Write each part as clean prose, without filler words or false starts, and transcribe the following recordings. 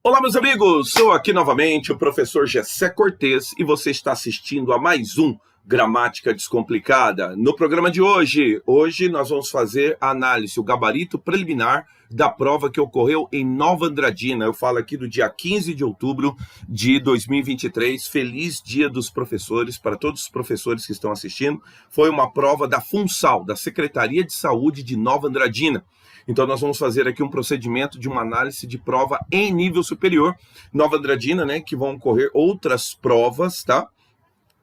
Olá, meus amigos! Sou aqui novamente o professor Gessé Cortez e você está assistindo a mais um Gramática Descomplicada. No programa de hoje, nós vamos fazer a análise, o gabarito preliminar da prova que ocorreu em Nova Andradina. Eu falo aqui do dia 15 de outubro de 2023. Feliz Dia dos Professores para todos os professores que estão assistindo. Foi uma prova da FUNSAL, da Secretaria de Saúde de Nova Andradina. Então, nós vamos fazer aqui um procedimento de uma análise de prova em nível superior, Nova Andradina, né, que vão ocorrer outras provas, tá?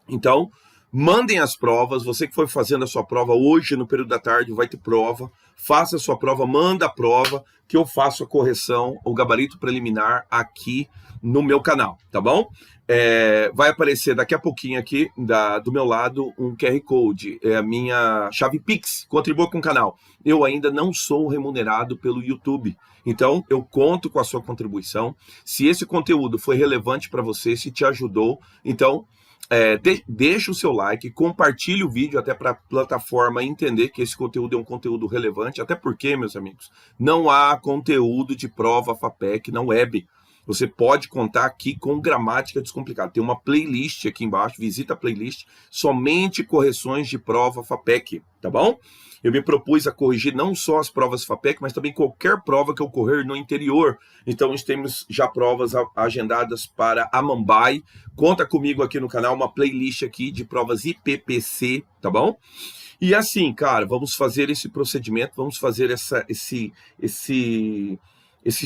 Então, mandem as provas, você que foi fazendo a sua prova hoje, no período da tarde, vai ter prova, faça a sua prova, manda a prova, que eu faço a correção, o gabarito preliminar aqui no meu canal, tá bom? Vai aparecer daqui a pouquinho aqui, do meu lado, um QR Code, é a minha chave Pix, contribua com o canal. Eu ainda não sou remunerado pelo YouTube, então eu conto com a sua contribuição. Se esse conteúdo foi relevante para você, se te ajudou, então deixa o seu like, compartilhe o vídeo até para a plataforma entender que esse conteúdo é um conteúdo relevante, até porque, meus amigos, não há conteúdo de prova FAPEC na web. Você pode contar aqui com Gramática Descomplicada. Tem uma playlist aqui embaixo, visita a playlist, somente correções de prova FAPEC, tá bom? Eu me propus a corrigir não só as provas FAPEC, mas também qualquer prova que ocorrer no interior. Então, nós temos já provas agendadas para Amambai. Conta comigo aqui no canal, uma playlist aqui de provas IPPC, tá bom? E assim, cara, vamos fazer esse procedimento, vamos fazer esse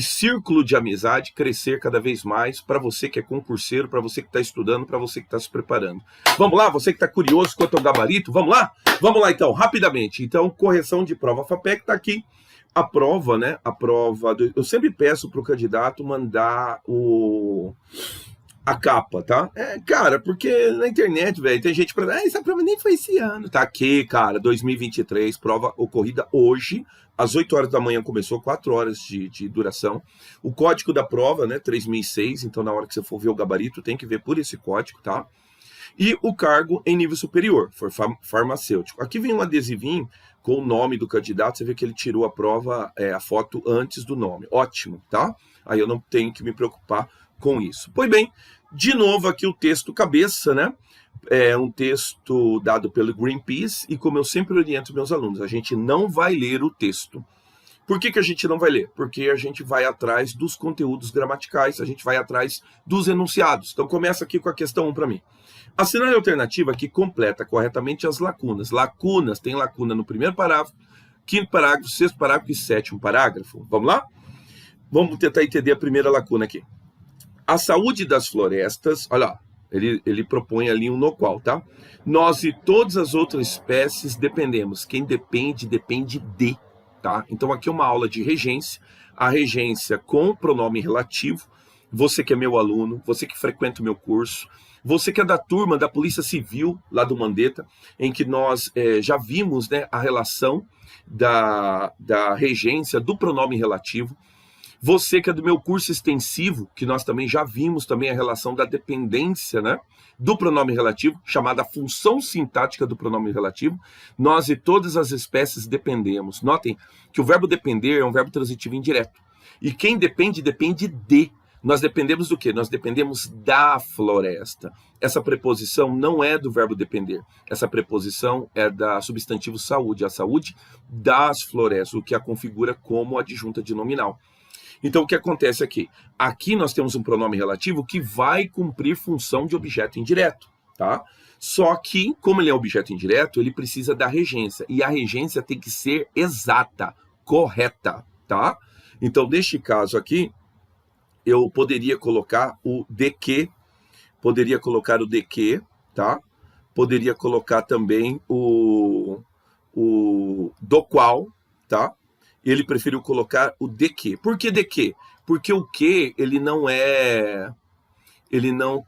círculo de amizade crescer cada vez mais para você que é concurseiro, para você que está estudando, para você que está se preparando. Vamos lá, você que está curioso quanto ao gabarito, vamos lá? Vamos lá então, rapidamente. Então, correção de prova FAPEC está aqui. A prova, né? Eu sempre peço para o candidato mandar a capa, tá? Cara, porque na internet, velho, tem gente para essa prova nem foi esse ano. Tá aqui, cara, 2023, prova ocorrida hoje, às 8 horas da manhã começou, 4 horas de duração. O código da prova, né, 3006, então na hora que você for ver o gabarito, tem que ver por esse código, tá? E o cargo em nível superior, for farmacêutico. Aqui vem um adesivinho com o nome do candidato, você vê que ele tirou a prova, a foto antes do nome. Ótimo, tá? Aí eu não tenho que me preocupar com isso. Pois bem, de novo aqui o texto cabeça, né? É um texto dado pelo Greenpeace e como eu sempre oriento meus alunos, a gente não vai ler o texto. Por que a gente não vai ler? Porque a gente vai atrás dos conteúdos gramaticais, a gente vai atrás dos enunciados. Então começa aqui com a questão 1 para mim. Assinale a alternativa que completa corretamente as lacunas. Lacunas, tem lacuna no primeiro parágrafo, quinto parágrafo, sexto parágrafo e sétimo parágrafo. Vamos lá? Vamos tentar entender a primeira lacuna aqui. A saúde das florestas, olha lá, ele propõe ali um no qual, tá? Nós e todas as outras espécies dependemos. Quem depende, depende de, tá? Então aqui é uma aula de regência, a regência com pronome relativo. Você que é meu aluno, você que frequenta o meu curso, você que é da turma da Polícia Civil, lá do Mandetta, em que nós já vimos, né, a relação da regência do pronome relativo. Você que é do meu curso extensivo, que nós também já vimos também a relação da dependência, né, do pronome relativo, chamada função sintática do pronome relativo. Nós e todas as espécies dependemos. Notem que o verbo depender é um verbo transitivo indireto. E quem depende, depende de. Nós dependemos do quê? Nós dependemos da floresta. Essa preposição não é do verbo depender. Essa preposição é da substantivo saúde, a saúde das florestas, o que a configura como adjunta de nominal. Então, o que acontece aqui? Aqui nós temos um pronome relativo que vai cumprir função de objeto indireto, tá? Só que, como ele é objeto indireto, ele precisa da regência. E a regência tem que ser exata, correta, tá? Então, neste caso aqui, eu poderia colocar o de que, tá? Poderia colocar também o do qual, tá? Ele preferiu colocar o de que. Por que de que? Porque o que, ele não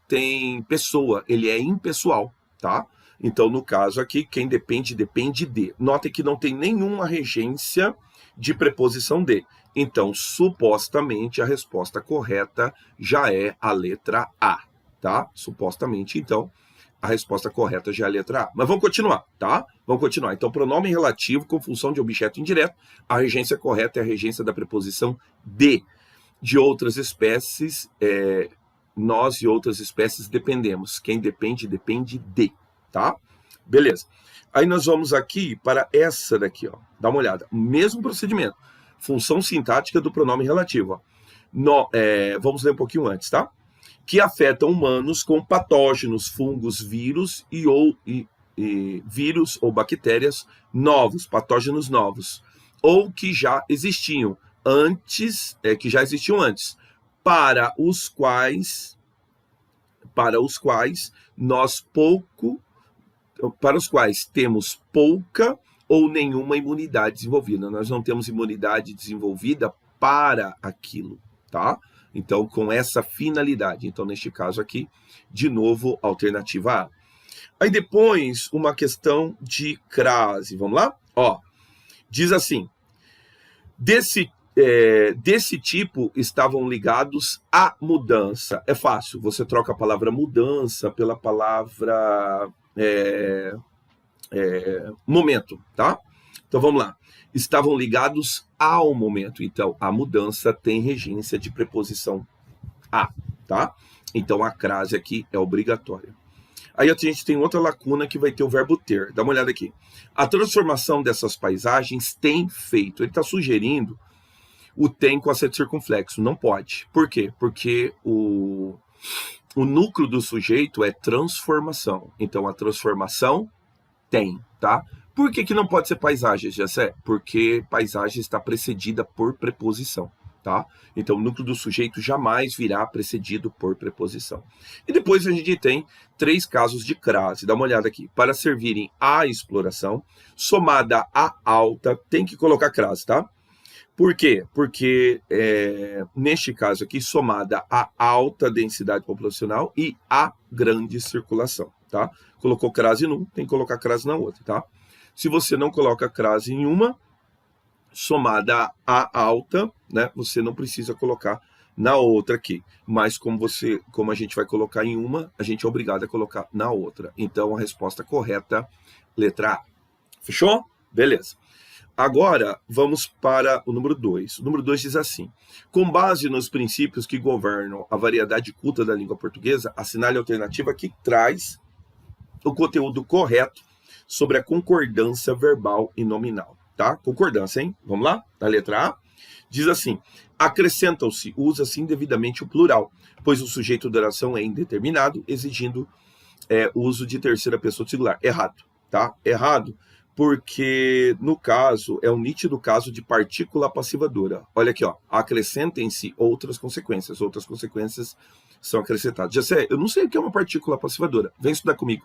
tem pessoa, ele é impessoal, tá? Então, no caso aqui, quem depende, depende de. Notem que não tem nenhuma regência de preposição de. Então, supostamente, a resposta correta já é a letra A, tá? Supostamente, então, a resposta correta já é a letra A. Mas vamos continuar, tá? Vamos continuar. Então, pronome relativo com função de objeto indireto. A regência correta é a regência da preposição de. de outras espécies, nós e outras espécies dependemos. Quem depende, depende de, tá? Beleza. Aí nós vamos aqui para essa daqui, ó. Dá uma olhada. Mesmo procedimento. Função sintática do pronome relativo, ó. Vamos ler um pouquinho antes, tá? Que afetam humanos com patógenos, fungos, vírus vírus ou bactérias novos, patógenos novos, ou que já existiam antes, para os quais temos pouca ou nenhuma imunidade desenvolvida. Nós não temos imunidade desenvolvida para aquilo, tá? Então, com essa finalidade. Então, neste caso aqui, de novo, alternativa A. Aí depois, uma questão de crase. Vamos lá? Ó, diz assim, desse tipo estavam ligados à mudança. É fácil, você troca a palavra mudança pela palavra momento, tá? Então vamos lá. Estavam ligados ao momento. Então a mudança tem regência de preposição a, tá? Então a crase aqui é obrigatória. Aí a gente tem outra lacuna que vai ter o verbo ter. Dá uma olhada aqui. A transformação dessas paisagens tem feito. Ele está sugerindo o tem com acento circunflexo. Não pode. Por quê? Porque o núcleo do sujeito é transformação. Então a transformação tem, tá? Por que não pode ser paisagem, Jessé? Porque paisagem está precedida por preposição, tá? Então o núcleo do sujeito jamais virá precedido por preposição. E depois a gente tem 3 casos de crase. Dá uma olhada aqui. Para servirem à exploração, somada à alta, tem que colocar crase, tá? Por quê? Porque, neste caso aqui, somada à alta densidade populacional e à grande circulação, tá? Colocou crase num, tem que colocar crase na outra, tá? Se você não coloca crase em uma, somada à alta, né, você não precisa colocar na outra aqui. Mas como a gente vai colocar em uma, a gente é obrigado a colocar na outra. Então, a resposta correta, letra A. Fechou? Beleza. Agora, vamos para o número 2. O número 2 diz assim: com base nos princípios que governam a variedade culta da língua portuguesa, assinale a alternativa que traz o conteúdo correto sobre a concordância verbal e nominal, tá? Concordância, hein? Vamos lá? Na letra A, diz assim: acrescentam-se, usa-se indevidamente o plural, pois o sujeito da oração é indeterminado, exigindo o uso de terceira pessoa do singular. Errado, tá? Errado, porque no caso, é um nítido caso de partícula passiva dura. Olha aqui, ó, acrescentem-se outras consequências são acrescentadas. Já sei, eu não sei o que é uma partícula passiva dura, vem estudar comigo.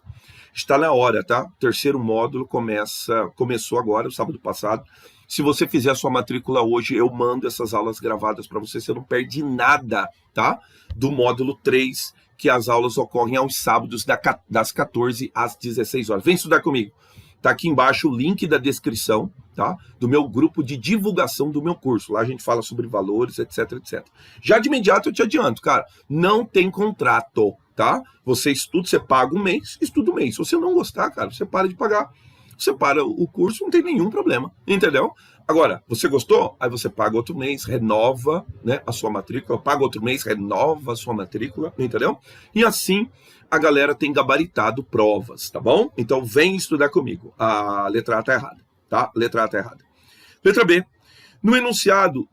Está na hora, tá? O terceiro módulo começou agora, o sábado passado. Se você fizer a sua matrícula hoje, eu mando essas aulas gravadas para você não perde nada, tá? Do módulo 3, que as aulas ocorrem aos sábados das 14 às 16 horas. Vem estudar comigo. Tá aqui embaixo o link da descrição, tá? Do meu grupo de divulgação do meu curso. Lá a gente fala sobre valores, etc, etc. Já de imediato eu te adianto, cara, não tem contrato, tá? Você estuda, você paga um mês, estuda um mês. Se você não gostar, cara, você para de pagar. Você para o curso, não tem nenhum problema, entendeu? Agora, você gostou? Aí você paga outro mês, renova, né, a sua matrícula, paga outro mês, renova a sua matrícula, entendeu? E assim a galera tem gabaritado provas, tá bom? Então vem estudar comigo. A letra A tá errada, tá? Letra A tá errada. Letra B. No enunciado,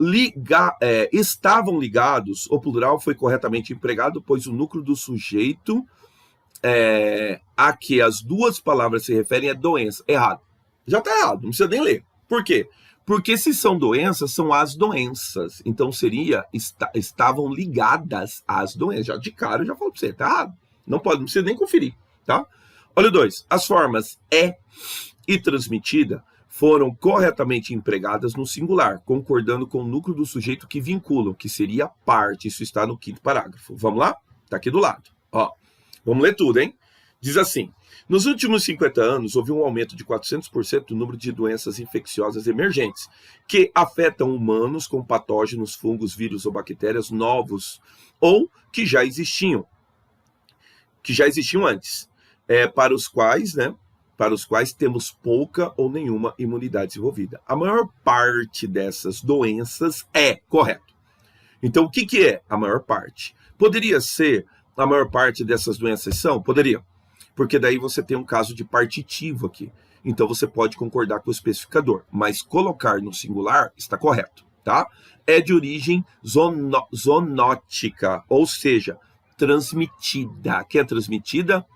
estavam ligados, o plural foi corretamente empregado, pois o núcleo do sujeito a que as duas palavras se referem é doença. Errado. Já tá errado, não precisa nem ler. Por quê? Porque se são doenças, são as doenças. Então seria, estavam ligadas às doenças. Já de cara eu já falo pra você, tá errado. Não precisa nem conferir, tá? Olha o 2. As formas e transmitida foram corretamente empregadas no singular, concordando com o núcleo do sujeito que vinculam, que seria parte. Isso está no 5º parágrafo. Vamos lá? Tá aqui do lado. Ó, vamos ler tudo, hein? Diz assim: nos últimos 50 anos, houve um aumento de 400% do número de doenças infecciosas emergentes, que afetam humanos com patógenos, fungos, vírus ou bactérias novos, ou que já existiam antes, para os quais temos pouca ou nenhuma imunidade desenvolvida. A maior parte dessas doenças é correto. Então, o que, que é a maior parte? Poderia ser a maior parte dessas doenças são? Poderia. Porque daí você tem um caso de partitivo aqui. Então, você pode concordar com o especificador. Mas colocar no singular está correto, tá? É de origem zoonótica, ou seja, transmitida. Que é transmitida?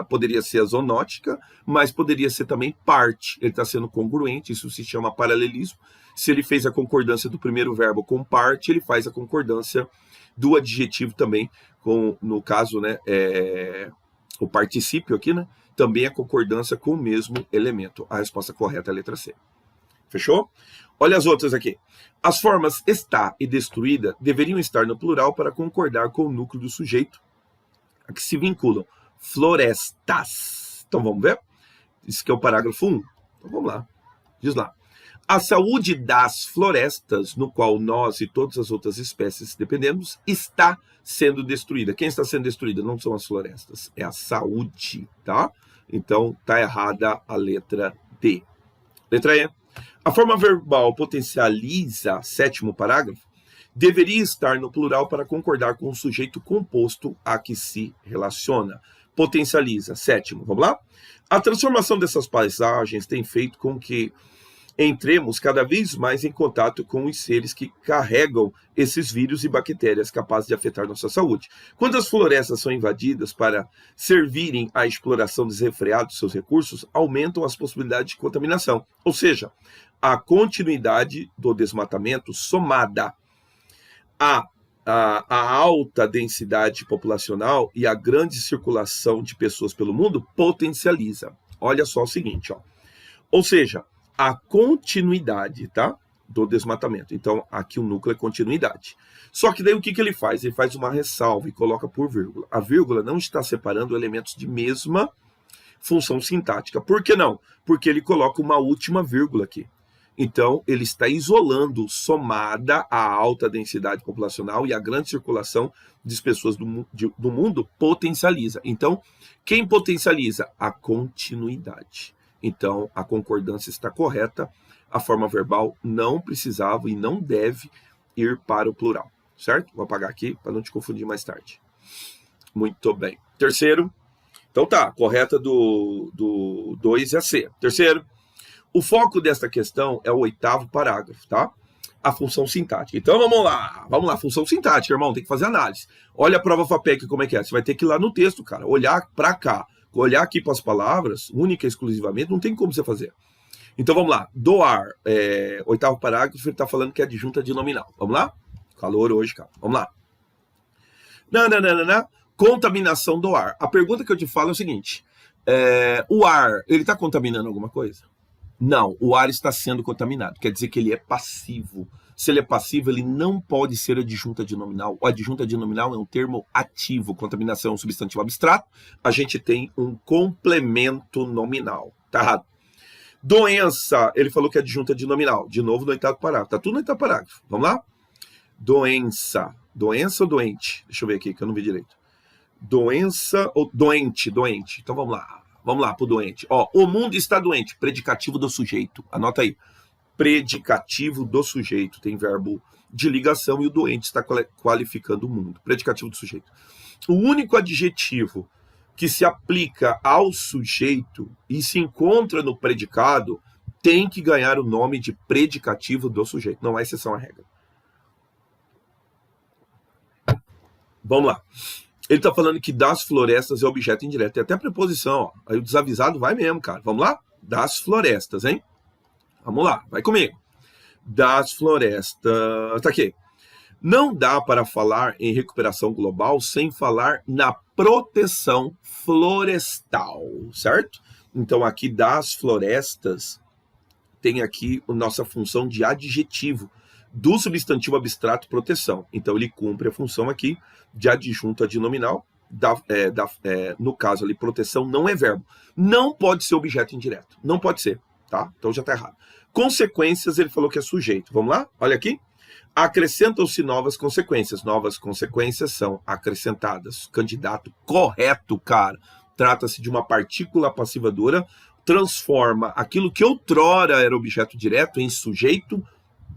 Poderia ser a zoonótica, mas poderia ser também parte. Ele está sendo congruente, isso se chama paralelismo. Se ele fez a concordância do primeiro verbo com parte, ele faz a concordância do adjetivo também, com, no caso, né, o particípio aqui, né, também a concordância com o mesmo elemento. A resposta correta é a letra C. Fechou? Olha as outras aqui. As formas está e destruída deveriam estar no plural para concordar com o núcleo do sujeito a que se vinculam. Florestas. Então vamos ver? Isso aqui é o parágrafo 1. Então vamos lá. Diz lá. A saúde das florestas, no qual nós e todas as outras espécies dependemos, está sendo destruída. Quem está sendo destruída não são as florestas, é a saúde, tá? Então tá errada a letra D. Letra E. A forma verbal potencializa, sétimo parágrafo, deveria estar no plural para concordar com o sujeito composto a que se relaciona. Potencializa, sétimo, vamos lá? A transformação dessas paisagens tem feito com que entremos cada vez mais em contato com os seres que carregam esses vírus e bactérias capazes de afetar nossa saúde. Quando as florestas são invadidas para servirem à exploração desenfreada dos seus recursos, aumentam as possibilidades de contaminação. Ou seja, a continuidade do desmatamento somada à alta densidade populacional e a grande circulação de pessoas pelo mundo potencializa. Olha só o seguinte, ó. Ou seja, a continuidade, tá, do desmatamento. Então, aqui o núcleo é continuidade. Só que daí o que, que ele faz? Ele faz uma ressalva e coloca por vírgula. A vírgula não está separando elementos de mesma função sintática. Por que não? Porque ele coloca uma última vírgula aqui. Então, ele está isolando, somada à alta densidade populacional e à grande circulação de pessoas do mundo, potencializa. Então, quem potencializa? A continuidade. Então, a concordância está correta, a forma verbal não precisava e não deve ir para o plural, certo? Vou apagar aqui para não te confundir mais tarde. Muito bem. Terceiro, então tá, correta do 2 é a C. Terceiro, o foco desta questão é o 8º parágrafo, tá? A função sintática. Então vamos lá, função sintática, irmão, tem que fazer análise. Olha a prova FAPEC como é que é, você vai ter que ir lá no texto, cara, olhar para cá. Olhar aqui para as palavras, única e exclusivamente, não tem como você fazer. Então vamos lá. Doar, 8º parágrafo, ele está falando que é adjunta de nominal. Vamos lá? Calor hoje, cara. Vamos lá. Contaminação do ar. A pergunta que eu te falo é o seguinte: o ar, ele está contaminando alguma coisa? Não, o ar está sendo contaminado. Quer dizer que ele é passivo. Se ele é passivo, ele não pode ser adjunta de nominal. O adjunta de nominal é um termo ativo. Contaminação é um substantivo abstrato. A gente tem um complemento nominal. Tá errado. Doença, ele falou que é adjunta de nominal. De novo no 8º parágrafo. Tá tudo no 8º parágrafo. Vamos lá? Doença. Doença ou doente? Deixa eu ver aqui, que eu não vi direito. Doença ou doente? Doente. Então vamos lá. Vamos lá pro doente. Ó, o mundo está doente. Predicativo do sujeito. Anota aí. Predicativo do sujeito, tem verbo de ligação e o doente está qualificando o mundo. Predicativo do sujeito. O único adjetivo que se aplica ao sujeito e se encontra no predicado tem que ganhar o nome de predicativo do sujeito. Não há exceção à regra. Vamos lá. Ele está falando que das florestas é objeto indireto. Tem até preposição, ó. Aí o desavisado vai mesmo, cara. Vamos lá? Das florestas, hein? Vamos lá, vai comigo. Das florestas. Tá aqui. Não dá para falar em recuperação global sem falar na proteção florestal, certo? Então, aqui das florestas, tem aqui a nossa função de adjetivo do substantivo abstrato proteção. Então, ele cumpre a função aqui de adjunta de nominal. No caso ali, proteção não é verbo. Não pode ser objeto indireto. Não pode ser. Tá? Então já está errado. Consequências, ele falou que é sujeito. Vamos lá? Olha aqui. Acrescentam-se novas consequências. Novas consequências são acrescentadas. Candidato correto, cara. Trata-se de uma partícula passivadora, transforma aquilo que outrora era objeto direto em sujeito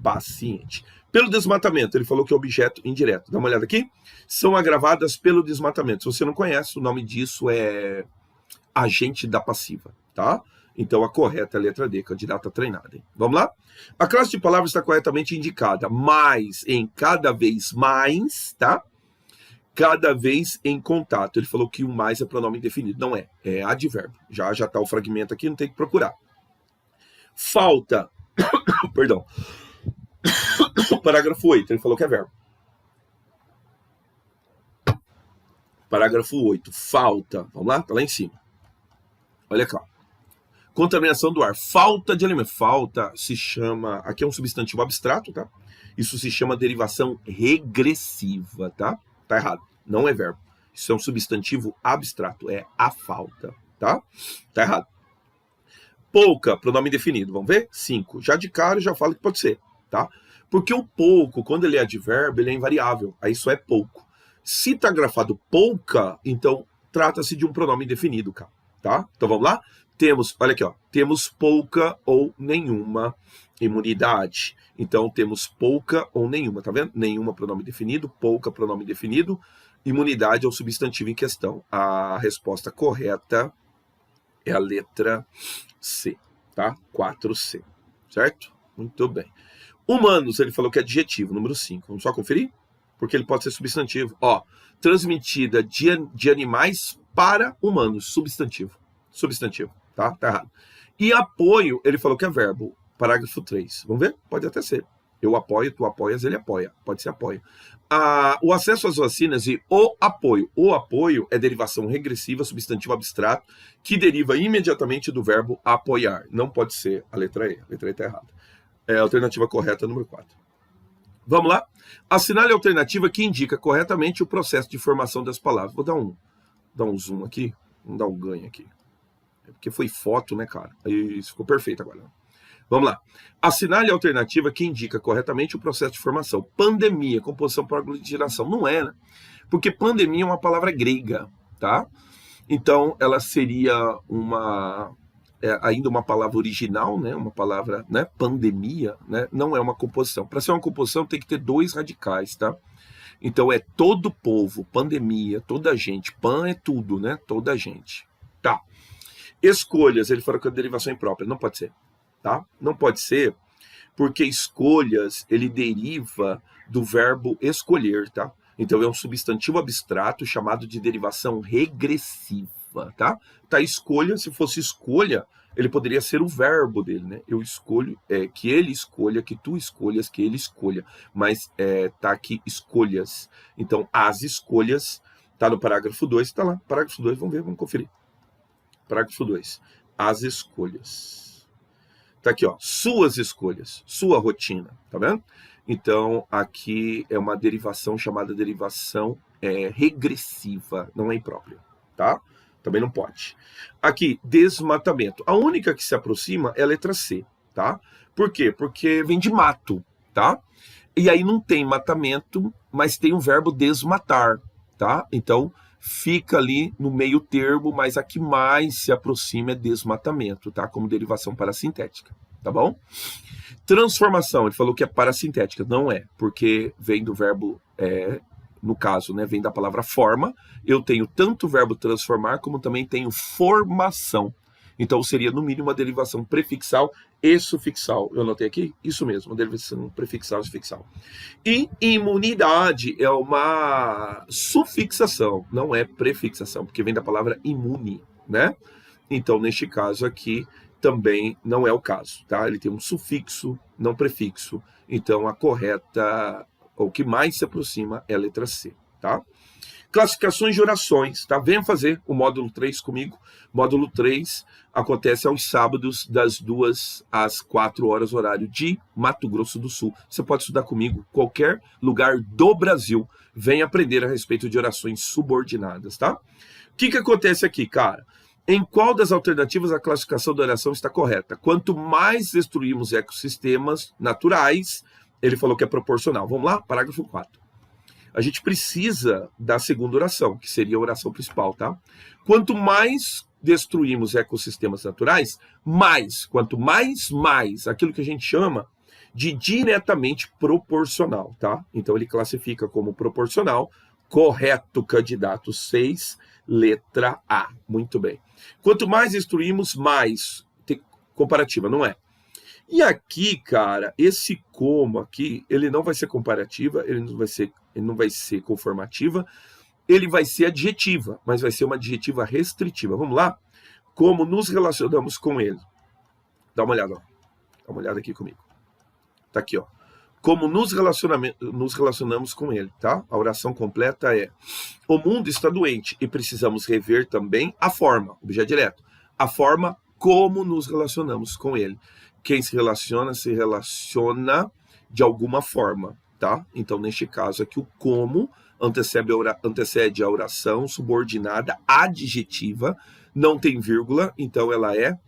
paciente. Pelo desmatamento, ele falou que é objeto indireto. Dá uma olhada aqui. São agravadas pelo desmatamento. Se você não conhece, o nome disso é agente da passiva, tá? Então a correta é a letra D, candidata treinada. Hein? Vamos lá? A classe de palavras está corretamente indicada. Mais em cada vez mais, tá? Cada vez em contato. Ele falou que o mais é pronome indefinido. Não é, é advérbio. Já está o fragmento aqui, não tem que procurar. Falta, perdão, parágrafo 8, ele falou que é verbo. Parágrafo 8, falta, vamos lá? Tá lá em cima. Olha cá. Contaminação do ar, falta de alimento. Falta se chama, aqui é um substantivo abstrato, tá? Isso se chama derivação regressiva, tá? Tá errado, não é verbo. Isso é um substantivo abstrato, é a falta, tá? Tá errado. Pouca, pronome indefinido, vamos ver? 5. Já de cara, já falo que pode ser, tá? Porque o pouco, quando ele é advérbio, ele é invariável. Aí só é pouco. Se tá grafado pouca, então trata-se de um pronome indefinido, cara, tá? Então vamos lá? Temos, olha aqui, ó. Temos pouca ou nenhuma imunidade. Então temos pouca ou nenhuma, tá vendo? Nenhuma pronome definido, pouca pronome definido. Imunidade é o substantivo em questão. A resposta correta é a letra C, tá? 4C, certo? Muito bem. Humanos, ele falou que é adjetivo, número 5. Vamos só conferir? Porque ele pode ser substantivo. Ó, transmitida de animais para humanos, substantivo. Substantivo, tá? Tá errado. E apoio, ele falou que é verbo. Parágrafo 3. Vamos ver? Pode até ser. Eu apoio, tu apoias, ele apoia. Pode ser apoio. O acesso às vacinas e o apoio. O apoio é derivação regressiva, substantivo abstrato, que deriva imediatamente do verbo apoiar. Não pode ser a letra E. A letra E está errada. É a alternativa correta, número 4. Vamos lá? Assinale a alternativa que indica corretamente o processo de formação das palavras. Vou dar um zoom aqui. Vamos dar um ganho aqui. É porque foi foto, né, cara? Isso ficou perfeito agora. Vamos lá. Assinale a alternativa que indica corretamente o processo de formação. Pandemia, composição por aglutinação. Não é, né? Porque pandemia é uma palavra grega, tá? Então, ela seria ainda uma palavra original, né? Uma palavra, né? Pandemia, né? Não é uma composição. Para ser uma composição tem que ter 2 radicais, tá? Então, é todo povo, pandemia, toda gente. Pan é tudo, né? Toda gente. Tá. Escolhas, ele falou que é derivação imprópria. Não pode ser. Tá? Não pode ser, porque escolhas, ele deriva do verbo escolher, tá? Então é um substantivo abstrato chamado de derivação regressiva, tá? Tá, escolha, se fosse escolha, ele poderia ser o verbo dele, né? Eu escolho, que ele escolha, que tu escolhas, que ele escolha. Mas tá aqui escolhas. Então, as escolhas, tá no parágrafo 2, tá lá. Parágrafo 2, vamos ver, vamos conferir. Parágrafo 2. As escolhas. Tá aqui, ó, suas escolhas, sua rotina, tá vendo? Então, aqui é uma derivação chamada derivação regressiva, não é imprópria, tá? Também não pode. Aqui, desmatamento. A única que se aproxima é a letra C, tá? Por quê? Porque vem de mato, tá? E aí não tem matamento, mas tem o verbo desmatar, tá? Então, fica ali no meio termo, mas a que mais se aproxima é desmatamento, tá? Como derivação parasintética, tá bom? Transformação, ele falou que é parasintética. Não é, porque vem do verbo, no caso, né? Vem da palavra forma. Eu tenho tanto o verbo transformar, como também tenho formação. Então, seria, no mínimo, uma derivação prefixal e sufixal. Eu anotei aqui? Isso mesmo, uma derivação prefixal e sufixal. E imunidade é uma sufixação, não é prefixação, porque vem da palavra imune, né? Então, neste caso aqui, também não é o caso, tá? Ele tem um sufixo, não prefixo. Então, a correta, ou que mais se aproxima, é a letra C, tá? Classificações de orações, tá? Venha fazer o módulo 3 comigo. Módulo 3 acontece aos sábados, das 2 às 4 horas, horário de Mato Grosso do Sul. Você pode estudar comigo em qualquer lugar do Brasil. Venha aprender a respeito de orações subordinadas, tá? O que acontece aqui, cara? Em qual das alternativas a classificação da oração está correta? Quanto mais destruímos ecossistemas naturais, ele falou que é proporcional. Vamos lá? Parágrafo 4. A gente precisa da segunda oração, que seria a oração principal, tá? Quanto mais destruímos ecossistemas naturais, mais, quanto mais, aquilo que a gente chama de diretamente proporcional, tá? Então ele classifica como proporcional. Correto, candidato 6, letra A. Muito bem. Quanto mais instruímos, mais comparativa, não é? E aqui, cara, esse como aqui, ele não vai ser comparativa, ele não vai ser conformativa, ele vai ser adjetiva, mas vai ser uma adjetiva restritiva. Vamos lá? Como nos relacionamos com ele? Dá uma olhada, ó. Dá uma olhada aqui comigo. Tá aqui, ó. Como nos relacionamos com ele, tá? A oração completa é: o mundo está doente e precisamos rever também a forma, objeto direto, a forma como nos relacionamos com ele. Quem se relaciona de alguma forma, tá? Então, neste caso aqui, o como antecede a oração subordinada adjetiva, não tem vírgula, então ela é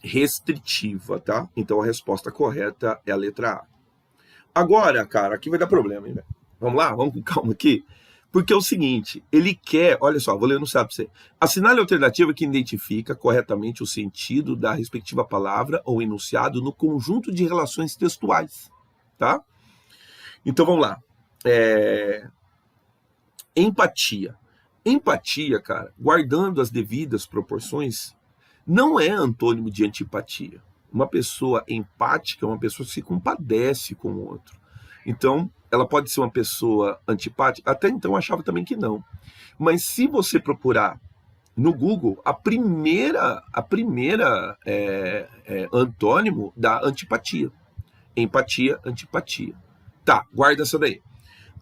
restritiva, tá? Então a resposta correta é a letra A. Agora, cara, aqui vai dar problema, hein, velho? Vamos lá? Vamos com calma aqui? Porque é o seguinte, ele quer, olha só, vou ler no SAP pra você. Assinale a alternativa que identifica corretamente o sentido da respectiva palavra ou enunciado no conjunto de relações textuais, tá? Então vamos lá. Empatia. Empatia, cara, guardando as devidas proporções, não é antônimo de antipatia. Uma pessoa empática é uma pessoa que se compadece com o outro. Então, ela pode ser uma pessoa antipática? Até então eu achava também que não. Mas se você procurar no Google, a primeira antônimo da antipatia. Empatia, antipatia. Tá, guarda essa daí.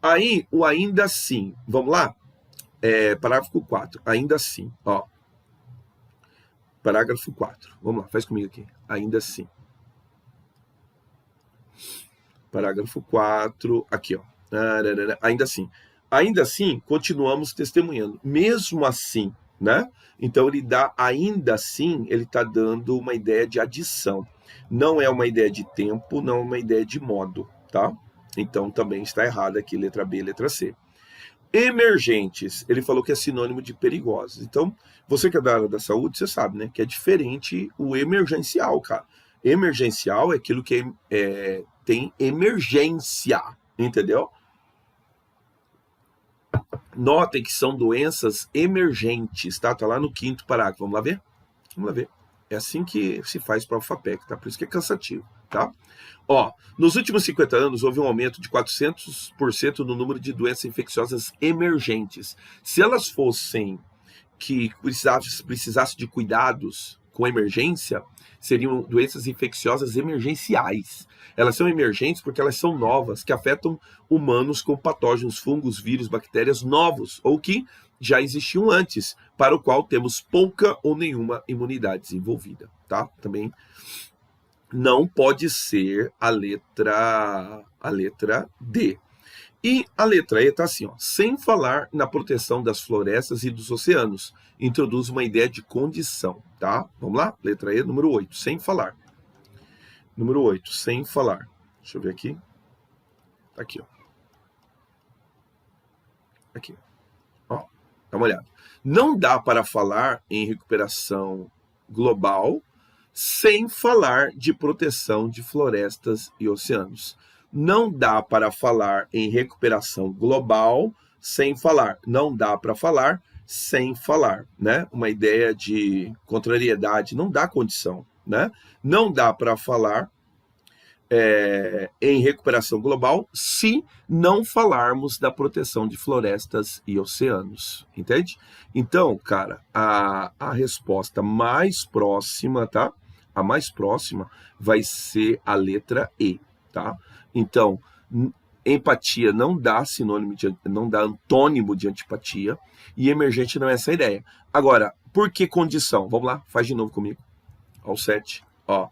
Aí, o ainda assim. Vamos lá? Parágrafo 4. Ainda assim, ó. Parágrafo 4. Vamos lá, faz comigo aqui. Ainda assim. Parágrafo 4. Aqui, ó. Ainda assim. Ainda assim, continuamos testemunhando. Mesmo assim, né? Então, ele dá, ainda assim, ele está dando uma ideia de adição. Não é uma ideia de tempo, não é uma ideia de modo, tá? Então, também está errado aqui, letra B, letra C. Emergentes, ele falou que é sinônimo de perigosos. Então, você que é da área da saúde, você sabe, né? Que é diferente o emergencial, cara. Emergencial é aquilo que tem emergência, entendeu? Notem que são doenças emergentes, tá? Tá lá no 5º parágrafo. Vamos lá ver? Vamos lá ver. É assim que se faz para o FAPEC, tá? Por isso que é cansativo, tá? Ó, nos últimos 50 anos houve um aumento de 400% no número de doenças infecciosas emergentes. Se elas fossem que precisassem de cuidados com emergência, seriam doenças infecciosas emergenciais. Elas são emergentes porque elas são novas, que afetam humanos com patógenos, fungos, vírus, bactérias novos, ou que já existiam antes, para o qual temos pouca ou nenhuma imunidade desenvolvida, tá? Também não pode ser a letra D. E a letra E está assim, ó, sem falar na proteção das florestas e dos oceanos. Introduz uma ideia de condição, tá? Vamos lá? Letra E, número 8, sem falar. Número 8, sem falar. Deixa eu ver aqui. Tá aqui, ó. Aqui. Ó, dá uma olhada. Não dá para falar em recuperação global sem falar de proteção de florestas e oceanos. Não dá para falar em recuperação global sem falar. Não dá para falar sem falar, né? Uma ideia de contrariedade não dá condição, né? Não dá para falar em recuperação global se não falarmos da proteção de florestas e oceanos, entende? Então, cara, a resposta mais próxima, tá? A mais próxima vai ser a letra E, tá? Então, empatia não dá sinônimo não dá antônimo de antipatia, e emergente não é essa a ideia. Agora, por que condição? Vamos lá, faz de novo comigo. Ao 7, ó.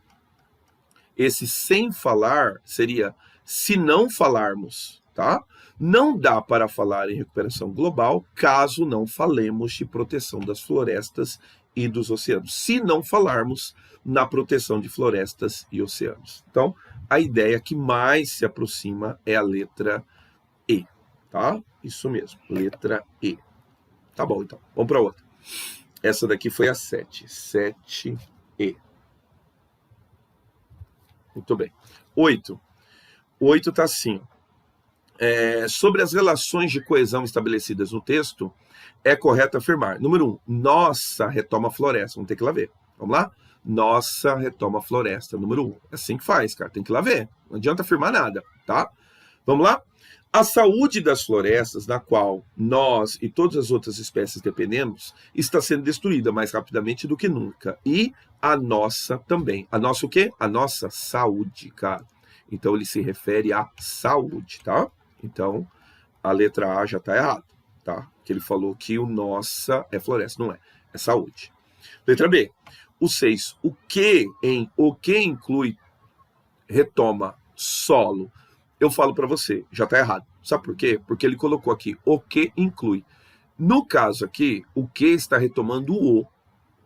Esse sem falar seria se não falarmos, tá? Não dá para falar em recuperação global caso não falemos de proteção das florestas e dos oceanos. Se não falarmos na proteção de florestas e oceanos. Então, a ideia que mais se aproxima é a letra E, tá? Isso mesmo, letra E. Tá bom, então. Vamos para outra. Essa daqui foi a 7. 7E. Muito bem. 8. 8 está assim. Sobre as relações de coesão estabelecidas no texto, é correto afirmar. Número 1, nossa retoma a floresta. Vamos ter que ir lá ver. Vamos lá? Nossa retoma a floresta. Número 1. É assim que faz, cara. Tem que ir lá ver. Não adianta afirmar nada, tá? Vamos lá? A saúde das florestas, na qual nós e todas as outras espécies dependemos, está sendo destruída mais rapidamente do que nunca. E a nossa também. A nossa o quê? A nossa saúde, cara. Então, ele se refere à saúde, tá? Então, a letra A já está errada, tá? Que ele falou que o nossa é floresta, não é. É saúde. Letra B. O 6. O que inclui retoma solo. Eu falo para você, já está errado. Sabe por quê? Porque ele colocou aqui o que inclui. No caso aqui, o que está retomando o.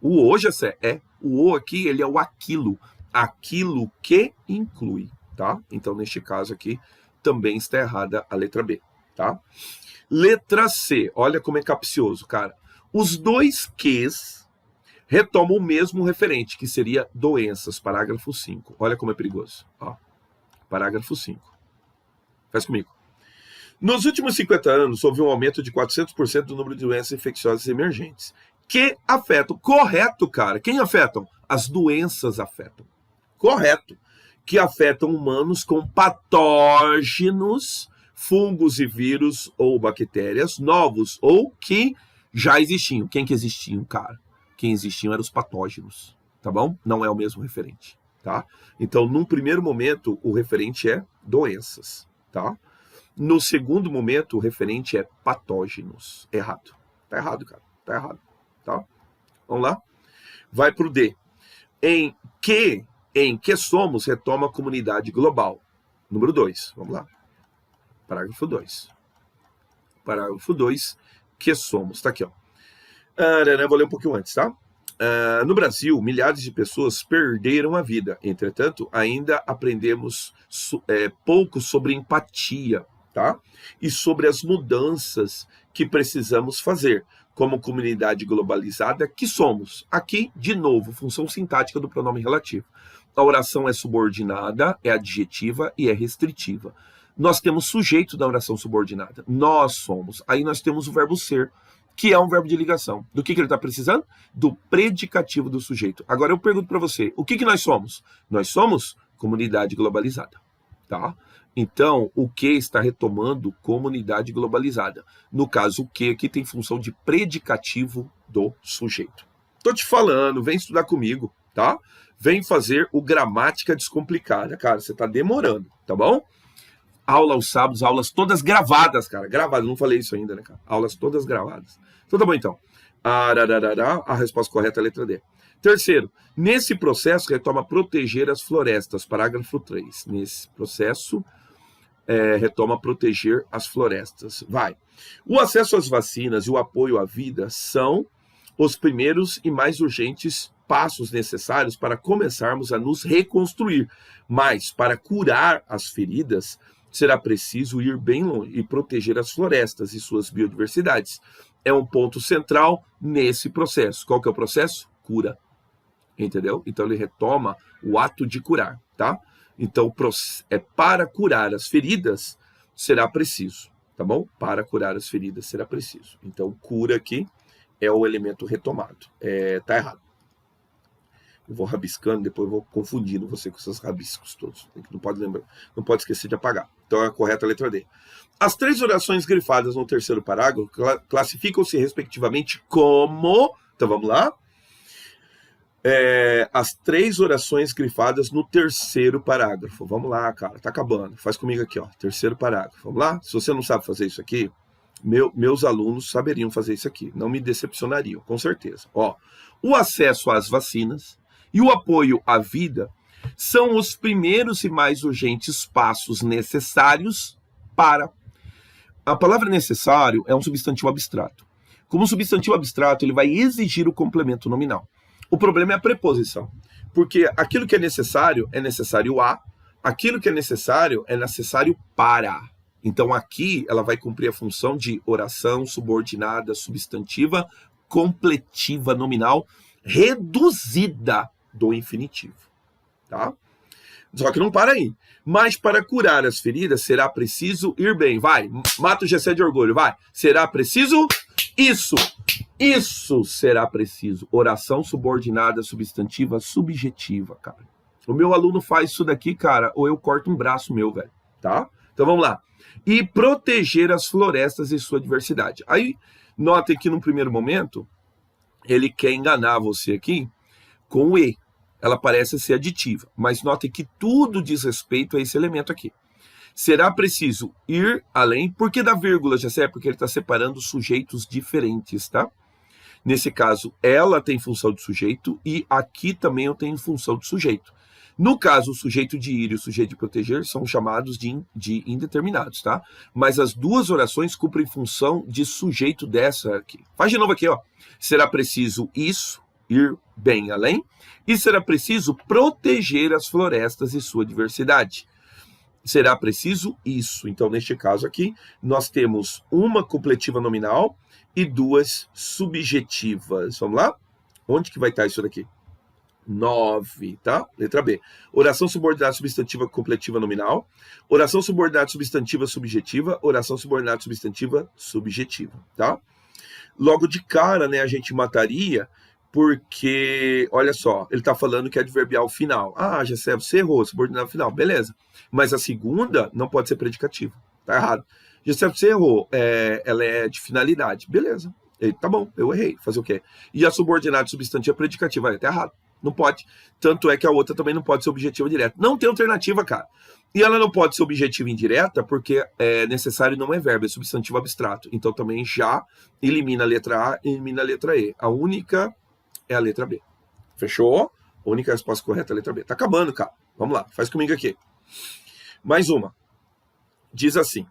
O O, já é. O O aqui, ele é o aquilo. Aquilo que inclui, tá? Então, neste caso aqui, também está errada a letra B, tá? Letra C, olha como é capcioso, cara. Os dois Qs retomam o mesmo referente, que seria doenças, parágrafo 5. Olha como é perigoso, ó. Parágrafo 5. Faz comigo. Nos últimos 50 anos, houve um aumento de 400% do número de doenças infecciosas emergentes, que afetam, correto, cara, quem afetam? As doenças afetam, correto, que afetam humanos com patógenos, fungos e vírus ou bactérias novos ou que já existiam. Quem que existiam, cara? Quem existiam eram os patógenos, tá bom? Não é o mesmo referente, tá? Então, num primeiro momento, o referente é doenças, tá? No segundo momento, o referente é patógenos. Errado. Tá errado, cara. Tá errado, tá? Vamos lá? Vai pro D. Em que somos, retoma a comunidade global. Número 2, vamos lá. Parágrafo 2. Parágrafo 2, que somos. Tá aqui, ó. Vou ler um pouquinho antes, tá? No Brasil, milhares de pessoas perderam a vida. Entretanto, ainda aprendemos pouco sobre empatia, tá? E sobre as mudanças que precisamos fazer como comunidade globalizada que somos. Aqui, de novo, função sintática do pronome relativo. A oração é subordinada, é adjetiva e é restritiva. Nós temos sujeito da oração subordinada. Nós somos. Aí nós temos o verbo ser, que é um verbo de ligação. Do que ele está precisando? Do predicativo do sujeito. Agora eu pergunto para você, o que nós somos? Nós somos comunidade globalizada, tá? Então, o que está retomando comunidade globalizada? No caso, o que aqui tem função de predicativo do sujeito. Tô te falando, vem estudar comigo, tá? Vem fazer o Gramática Descomplicada. Cara, você tá demorando, tá bom? Aula aos sábados, aulas todas gravadas, cara. Gravadas, não falei isso ainda, né, cara? Aulas todas gravadas. Então tá bom, então. A resposta correta é a letra D. Terceiro, nesse processo, retoma proteger as florestas. Parágrafo 3. Nesse processo, retoma proteger as florestas. Vai. O acesso às vacinas e o apoio à vida são os primeiros e mais urgentes passos necessários para começarmos a nos reconstruir. Mas, para curar as feridas, será preciso ir bem longe e proteger as florestas e suas biodiversidades. É um ponto central nesse processo. Qual que é o processo? Cura. Entendeu? Então ele retoma o ato de curar, tá? Então para curar as feridas será preciso, tá bom? Para curar as feridas será preciso. Então cura aqui é o elemento retomado. Tá errado. Eu vou rabiscando, depois eu vou confundindo você com esses rabiscos todos. Não pode lembrar, não pode esquecer de apagar. Então é a correta letra D. As três orações grifadas no terceiro parágrafo classificam-se respectivamente como... Então vamos lá. As três orações grifadas no terceiro parágrafo. Vamos lá, cara, tá acabando. Faz comigo aqui, ó. Terceiro parágrafo. Vamos lá? Se você não sabe fazer isso aqui, meus alunos saberiam fazer isso aqui. Não me decepcionariam, com certeza. Ó, o acesso às vacinas e o apoio à vida são os primeiros e mais urgentes passos necessários para... A palavra necessário é um substantivo abstrato. Como substantivo abstrato, ele vai exigir o complemento nominal. O problema é a preposição, porque aquilo que é necessário a, aquilo que é necessário para. Então aqui ela vai cumprir a função de oração subordinada, substantiva, completiva nominal, reduzida do infinitivo, tá? Só que não para aí. Mas para curar as feridas, será preciso ir bem. Vai, mata o Gessé de orgulho, vai. Será preciso isso. Isso será preciso. Oração subordinada, substantiva, subjetiva, cara. O meu aluno faz isso daqui, cara, ou eu corto um braço meu, velho, tá? Então vamos lá. E proteger as florestas e sua diversidade. Aí, notem que no primeiro momento, ele quer enganar você aqui com o E. Ela parece ser aditiva, mas notem que tudo diz respeito a esse elemento aqui. Será preciso ir além, por que da vírgula, já sei, porque ele está separando sujeitos diferentes, tá? Nesse caso, ela tem função de sujeito e aqui também eu tenho função de sujeito. No caso, o sujeito de ir e o sujeito de proteger são chamados de indeterminados, tá? Mas as duas orações cumprem função de sujeito dessa aqui. Faz de novo aqui, ó. Será preciso isso, ir bem além, e será preciso proteger as florestas e sua diversidade. Será preciso isso. Então, neste caso aqui, nós temos uma completiva nominal e duas subjetivas. Vamos lá? Onde que vai estar isso daqui? 9, tá? Letra B. Oração subordinada substantiva completiva nominal. Oração subordinada substantiva subjetiva. Oração subordinada substantiva subjetiva, tá? Logo de cara, né, a gente mataria, porque, olha só, ele tá falando que é adverbial final. Ah, já sei, você errou, subordinado final, beleza. Mas a segunda não pode ser predicativa, tá errado. Já sei, você errou, ela é de finalidade, beleza. Tá bom, eu errei, fazer o quê? E a subordinada substantiva predicativa, tá errado. Não pode. Tanto é que a outra também não pode ser objetiva direta. Não tem alternativa, cara. E ela não pode ser objetiva indireta porque é necessário não é verbo, é substantivo abstrato. Então também já elimina a letra A e elimina a letra E. A única é a letra B. Fechou? A única resposta correta é a letra B. Tá acabando, cara. Vamos lá, faz comigo aqui. Mais uma. Diz assim.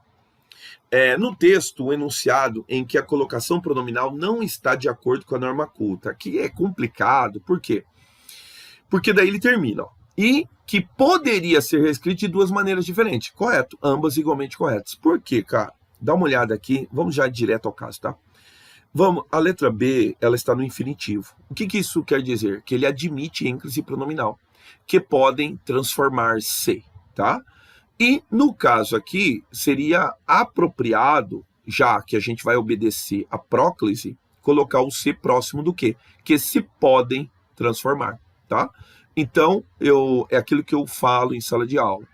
No texto, o enunciado em que a colocação pronominal não está de acordo com a norma culta. Aqui é complicado, por quê? Porque daí ele termina, ó, e que poderia ser reescrito de duas maneiras diferentes. Correto, ambas igualmente corretas. Por quê, cara? Dá uma olhada aqui, vamos já direto ao caso, tá? Vamos, a letra B, ela está no infinitivo. O que isso quer dizer? Que ele admite ênclise pronominal, que podem transformar-se, tá? E no caso aqui, seria apropriado, já que a gente vai obedecer a próclise, colocar o se próximo do quê? Que se podem transformar, tá? Então, é aquilo que eu falo em sala de aula.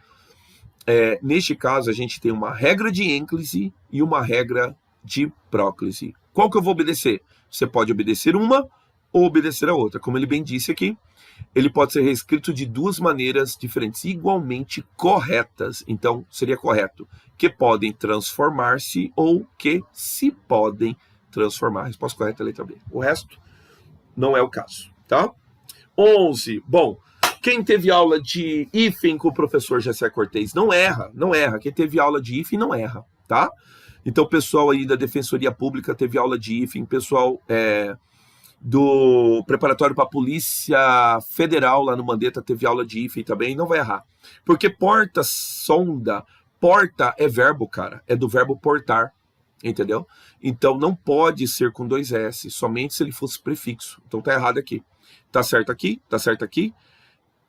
Neste caso, a gente tem uma regra de ênclise e uma regra de próclise. Qual que eu vou obedecer? Você pode obedecer uma ou obedecer a outra. Como ele bem disse aqui, ele pode ser reescrito de duas maneiras diferentes, igualmente corretas. Então, seria correto que podem transformar-se ou que se podem transformar. A resposta correta é a letra B. O resto não é o caso, tá? 11. Bom, quem teve aula de hífen com o professor Gessé Cortez não erra, não erra. Quem teve aula de hífen não erra, tá? Então, o pessoal aí da Defensoria Pública teve aula de hífen, pessoal do preparatório para a Polícia Federal lá no Mandetta teve aula de hífen também, não vai errar. Porque porta, sonda, porta é verbo, cara, é do verbo portar, entendeu? Então, não pode ser com dois S, somente se ele fosse prefixo. Então, tá errado aqui. Tá certo aqui, tá certo aqui,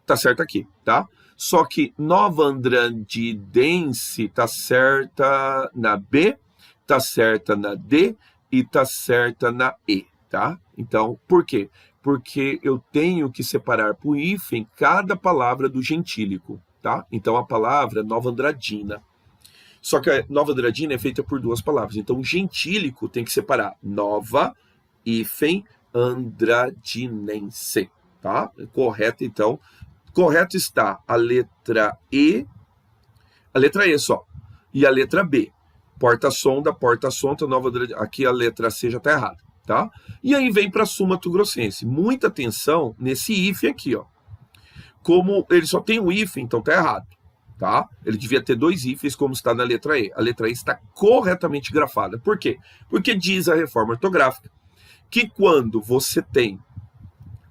tá certo aqui, tá? Só que Nova Andrandidense tá certa na B, tá certa na D e tá certa na E, tá? Então, por quê? Porque eu tenho que separar por hífen cada palavra do gentílico, tá? Então, a palavra Nova Andradina. Só que a Nova Andradina é feita por duas palavras. Então, o gentílico tem que separar Nova, hífen, Andradinense, tá? Correto, então. Correto está a letra E só, e a letra B. Porta-sonda, Nova Andradina. Aqui a letra C já está errada, tá? E aí vem para a Sul Mato Grossense. Muita atenção nesse hífen aqui, ó. Como ele só tem um hífen, então tá errado, tá? Ele devia ter dois hífens, como está na letra E. A letra E está corretamente grafada. Por quê? Porque diz a reforma ortográfica que quando você tem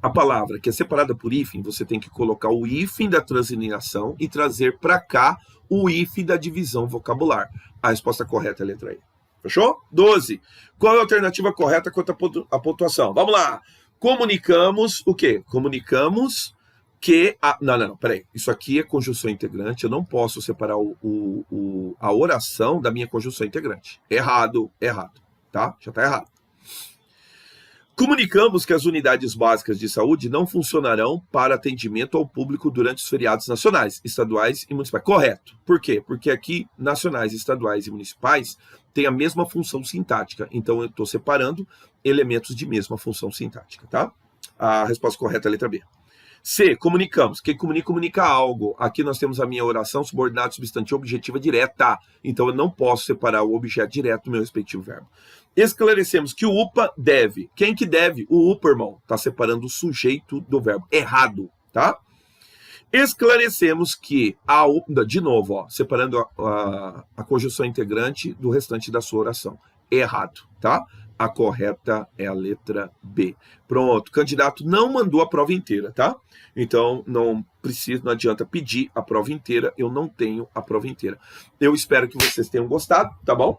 a palavra que é separada por hífen, você tem que colocar o hífen da transliteração e trazer para cá o hífen da divisão vocabular. A resposta correta é a letra E. Fechou? 12. Qual é a alternativa correta quanto à pontuação? Vamos lá. Comunicamos o quê? Comunicamos Não, peraí. Isso aqui é conjunção integrante. Eu não posso separar a oração da minha conjunção integrante. Errado, tá? Já tá errado. Comunicamos que as unidades básicas de saúde não funcionarão para atendimento ao público durante os feriados nacionais, estaduais e municipais. Correto. Por quê? Porque aqui, nacionais, estaduais e municipais têm a mesma função sintática. Então, eu estou separando elementos de mesma função sintática, tá? A resposta correta é a letra B. C, comunicamos. Quem comunica algo. Aqui nós temos a minha oração subordinada, substantivo, objetiva direta. Então, eu não posso separar o objeto direto do meu respectivo verbo. Esclarecemos que o UPA deve. Quem que deve? O UPA, irmão. Está separando o sujeito do verbo. Errado, tá? Esclarecemos que de novo, ó, separando a conjunção integrante do restante da sua oração. Errado, tá? A correta é a letra B. Pronto, o candidato não mandou a prova inteira, tá? Então, não adianta pedir a prova inteira, eu não tenho a prova inteira. Eu espero que vocês tenham gostado, tá bom?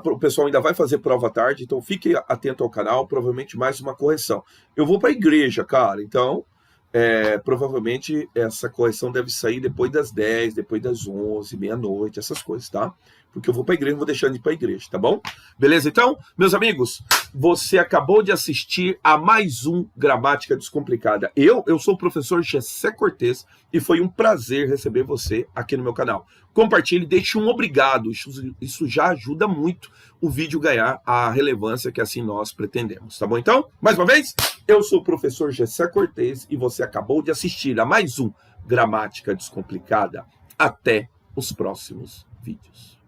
O pessoal ainda vai fazer prova à tarde, então fique atento ao canal, provavelmente mais uma correção. Eu vou para a igreja, cara, então provavelmente essa correção deve sair depois das 10, depois das 11, meia-noite, essas coisas, tá? Porque eu vou para a igreja, não vou deixar de ir para a igreja, tá bom? Beleza? Então, meus amigos, você acabou de assistir a mais um Gramática Descomplicada. Eu sou o professor Gessé Cortez e foi um prazer receber você aqui no meu canal. Compartilhe, deixe um obrigado, isso já ajuda muito o vídeo ganhar a relevância que assim nós pretendemos, tá bom? Então, mais uma vez, eu sou o professor Gessé Cortez e você acabou de assistir a mais um Gramática Descomplicada. Até os próximos vídeos.